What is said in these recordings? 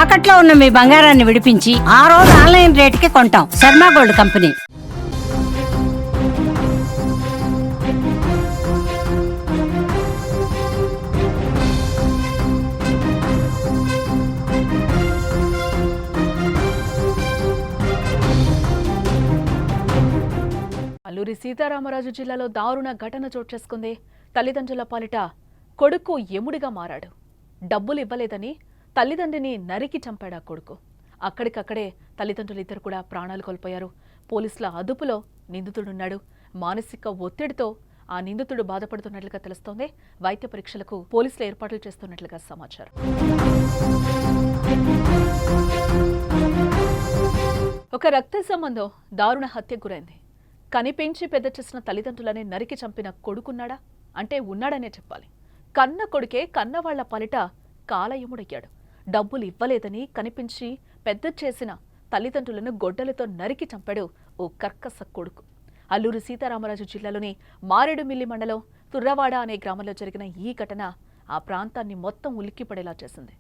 తాకట్లో ఉన్న మీ బంగారాన్ని విడిపించి ఆ రోజు ఆన్లైన్ రేటుకి కొంటాం. Sharma gold company. అల్లూరి సీతారామరాజు జిల్లాలో దారుణ ఘటన చోటు చేసుకుంది. తల్లిదండ్రుల పాలిట కొడుకు ఎముడిగా మారాడు. డబ్బులు ఇవ్వలేదని తల్లిదండ్రిని నరికి చంపాడు ఆ కొడుకు. అక్కడికక్కడే తల్లిదండ్రులు ఇద్దరు కూడా ప్రాణాలు కోల్పోయారు. పోలీసుల అదుపులో నిందితుడున్నాడు. మానసిక ఒత్తిడితో ఆ నిందితుడు బాధపడుతున్నట్లుగా తెలుస్తోంది. వైద్య పరీక్షలకు పోలీసులు ఏర్పాట్లు చేస్తున్నట్లుగా సమాచారం. ఒక రక్త సంబంధం దారుణ హత్యకు గురైంది. కనిపించి పెద్ద చేసిన తల్లిదండ్రులని నరికి చంపిన కొడుకున్నాడా అంటే ఉన్నాడనే చెప్పాలి. కన్న కొడుకే కన్నవాళ్ల పాలిట కాలయముడయ్యాడు. డబ్బులు ఇవ్వలేదని కనిపించి పెద్ద చేసిన తల్లిదండ్రులను గొడ్డలతో నరికి చంపాడు ఓ కర్కస కొడుకు. అల్లూరి సీతారామరాజు జిల్లాలోని మారేడుమిల్లి మండలం తుర్రవాడ అనే గ్రామంలో జరిగిన ఈ ఘటన ఆ ప్రాంతాన్ని మొత్తం ఉలిక్కిపడేలా చేసింది.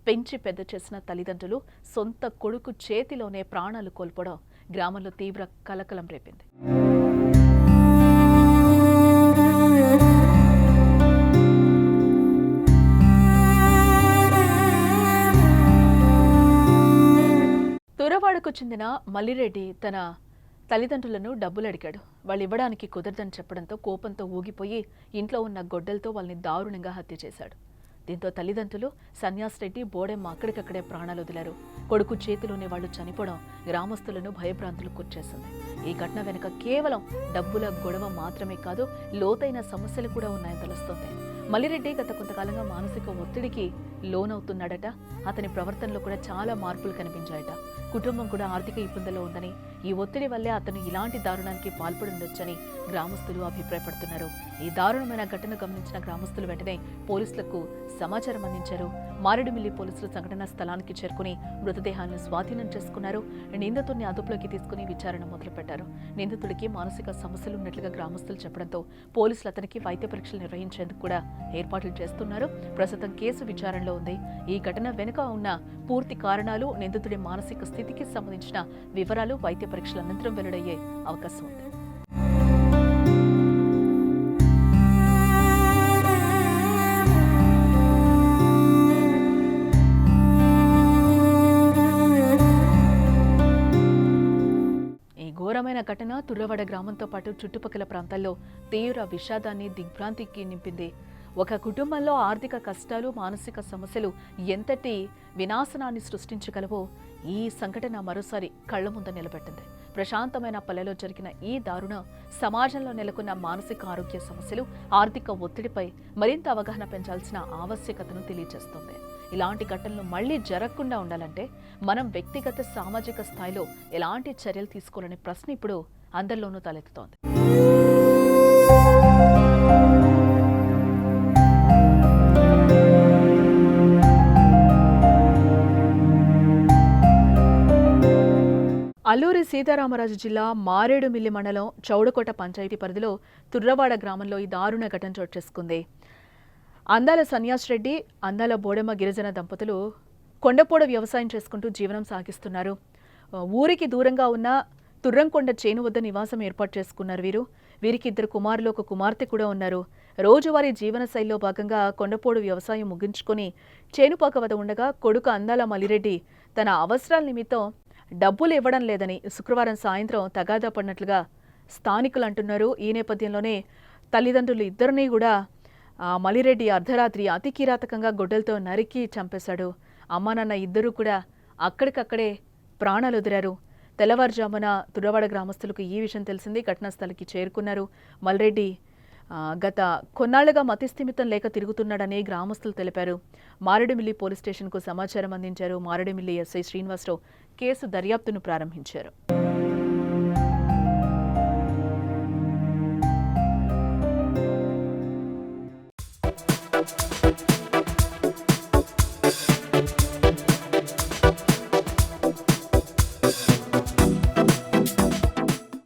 పెంచి పెద్ద చేసిన తల్లిదండ్రులు సొంత కొడుకు చేతిలోనే ప్రాణాలు కోల్పోవడం గ్రామంలో తీవ్ర కలకలం రేపింది. తురవాడకు చెందిన మల్లిరెడ్డి తన తల్లిదండ్రులను డబ్బులు అడిగాడు. వాళ్ళు ఇవ్వడానికి కుదరదని చెప్పడంతో కోపంతో ఊగిపోయి ఇంట్లో ఉన్న గొడ్డలతో వాళ్ళని దారుణంగా హత్య చేశాడు. దీంతో తల్లిదండ్రులు సన్యాస్ రెడ్డి బోడెమ్మ అక్కడికక్కడే ప్రాణాలు వదిలారు. కొడుకు చేతిలోనే వాళ్లు చనిపోవడం గ్రామస్తులను భయభ్రాంతులకు గురిచేసింది. ఈ ఘటన వెనుక కేవలం డబ్బుల గొడవ మాత్రమే కాదు, లోతైన సమస్యలు కూడా ఉన్నాయని తెలుస్తోంది. మల్లిరెడ్డి గత కొంతకాలంగా మానసిక ఒత్తిడికి లోనవుతున్నాడట. అతని ప్రవర్తనలో కూడా చాలా మార్పులు కనిపించాయట. కుటుంబం కూడా ఆర్థిక ఇబ్బందుల్లో ఉందని, ఈ ఒత్తిడి వల్లే అతను ఇలాంటి దారుణానికి పాల్పడుండొచ్చని గ్రామస్తులు అభిప్రాయపడుతున్నారు. ఈ దారుణమైన ఘటన గమనించిన గ్రామస్తులు వెంటనే పోలీసులకు సమాచారం అందించారు. మారేడుమిల్లి పోలీసులు సంఘటనా స్థలానికి చేరుకుని మృతదేహాలను స్వాధీనం చేసుకున్నారు. నిందితుడిని అదుపులోకి తీసుకుని విచారణ మొదలుపెట్టారు. నిందితుడికి మానసిక సమస్యలు ఉన్నట్లుగా గ్రామస్తులు చెప్పడంతో పోలీసులు అతనికి వైద్య పరీక్షలు నిర్వహించేందుకు కూడా ఏర్పాట్లు చేస్తున్నారు. ప్రస్తుతం కేసు విచారణలో ఉంది. ఈ ఘటన వెనుక ఉన్న పూర్తి కారణాలు, నిందితుడి మానసిక స్థితికి సంబంధించిన వివరాలు వైద్య పరీక్షల అనంతరం వెల్లడయ్యే అవకాశం ఉంది. ఘోరమైన ఘటన తుర్రవాడ గ్రామంతో పాటు చుట్టుపక్కల ప్రాంతాల్లో తీవ్ర విషాదాన్ని, దిగ్భ్రాంతికి నింపింది. ఒక కుటుంబంలో ఆర్థిక కష్టాలు, మానసిక సమస్యలు ఎంతటి వినాశనాన్ని సృష్టించగలవో ఈ సంఘటన మరోసారి కళ్ల ముందు నిలబెట్టింది. ప్రశాంతమైన పల్లెలో జరిగిన ఈ దారుణం సమాజంలో నెలకొన్న మానసిక ఆరోగ్య సమస్యలు, ఆర్థిక ఒత్తిడిపై మరింత అవగాహన పెంచాల్సిన ఆవశ్యకతను తెలియజేస్తుంది. ఇలాంటి ఘటనలు మళ్లీ జరగకుండా ఉండాలంటే మనం వ్యక్తిగత, సామాజిక స్థాయిలో ఎలాంటి చర్యలు తీసుకోవాలనే ప్రశ్న ఇప్పుడు అందరిలోనూ తలెత్తుతోంది. అల్లూరి సీతారామరాజు జిల్లా మారేడుమిల్లి మండలం చౌడకోట పంచాయతీ పరిధిలో తుర్రవాడ గ్రామంలో ఈ దారుణ ఘటన చోటు చేసుకుంది. అందాల సన్యాస్ రెడ్డి, అందాల బోడెమ్మ గిరిజన దంపతులు కొండపోడ వ్యవసాయం చేసుకుంటూ జీవనం సాగిస్తున్నారు. ఊరికి దూరంగా ఉన్న తుర్రంకొండ చేను వద్ద నివాసం ఏర్పాటు చేసుకున్నారు వీరు. వీరికి 2 కుమారులు, 1 కుమార్తె కూడా ఉన్నారు. రోజువారీ జీవన శైలిలో భాగంగా కొండపోడు వ్యవసాయం ముగించుకొని చేనుపాక వద్ద ఉండగా కొడుకు అందాల మల్లిరెడ్డి తన అవసరాల నిమిత్తం డబ్బులు ఇవ్వడం లేదని శుక్రవారం సాయంత్రం తగాదా పడినట్లుగా స్థానికులు అంటున్నారు. ఈ నేపథ్యంలోనే తల్లిదండ్రులు ఇద్దరినీ కూడా మల్లిరెడ్డి అర్ధరాత్రి అతి కిరాతకంగా గొడ్డలతో నరికి చంపేశాడు. అమ్మా నాన్న ఇద్దరూ కూడా అక్కడికక్కడే ప్రాణాలు వదిలారు. తెల్లవారుజామున తుర్రవాడ గ్రామస్తులకు ఈ విషయం తెలిసింది. ఘటనా స్థలికి చేరుకున్నారు. మల్లిరెడ్డి గత కొన్నాళ్లుగా మతిస్థిమితం లేక తిరుగుతున్నాడని గ్రామస్తులు తెలిపారు. మారేడుమిల్లి పోలీస్ స్టేషన్కు సమాచారం అందించారు. మారేడుమిల్లి ఎస్ఐ శ్రీనివాసరావు కేసు దర్యాప్తును ప్రారంభించారు.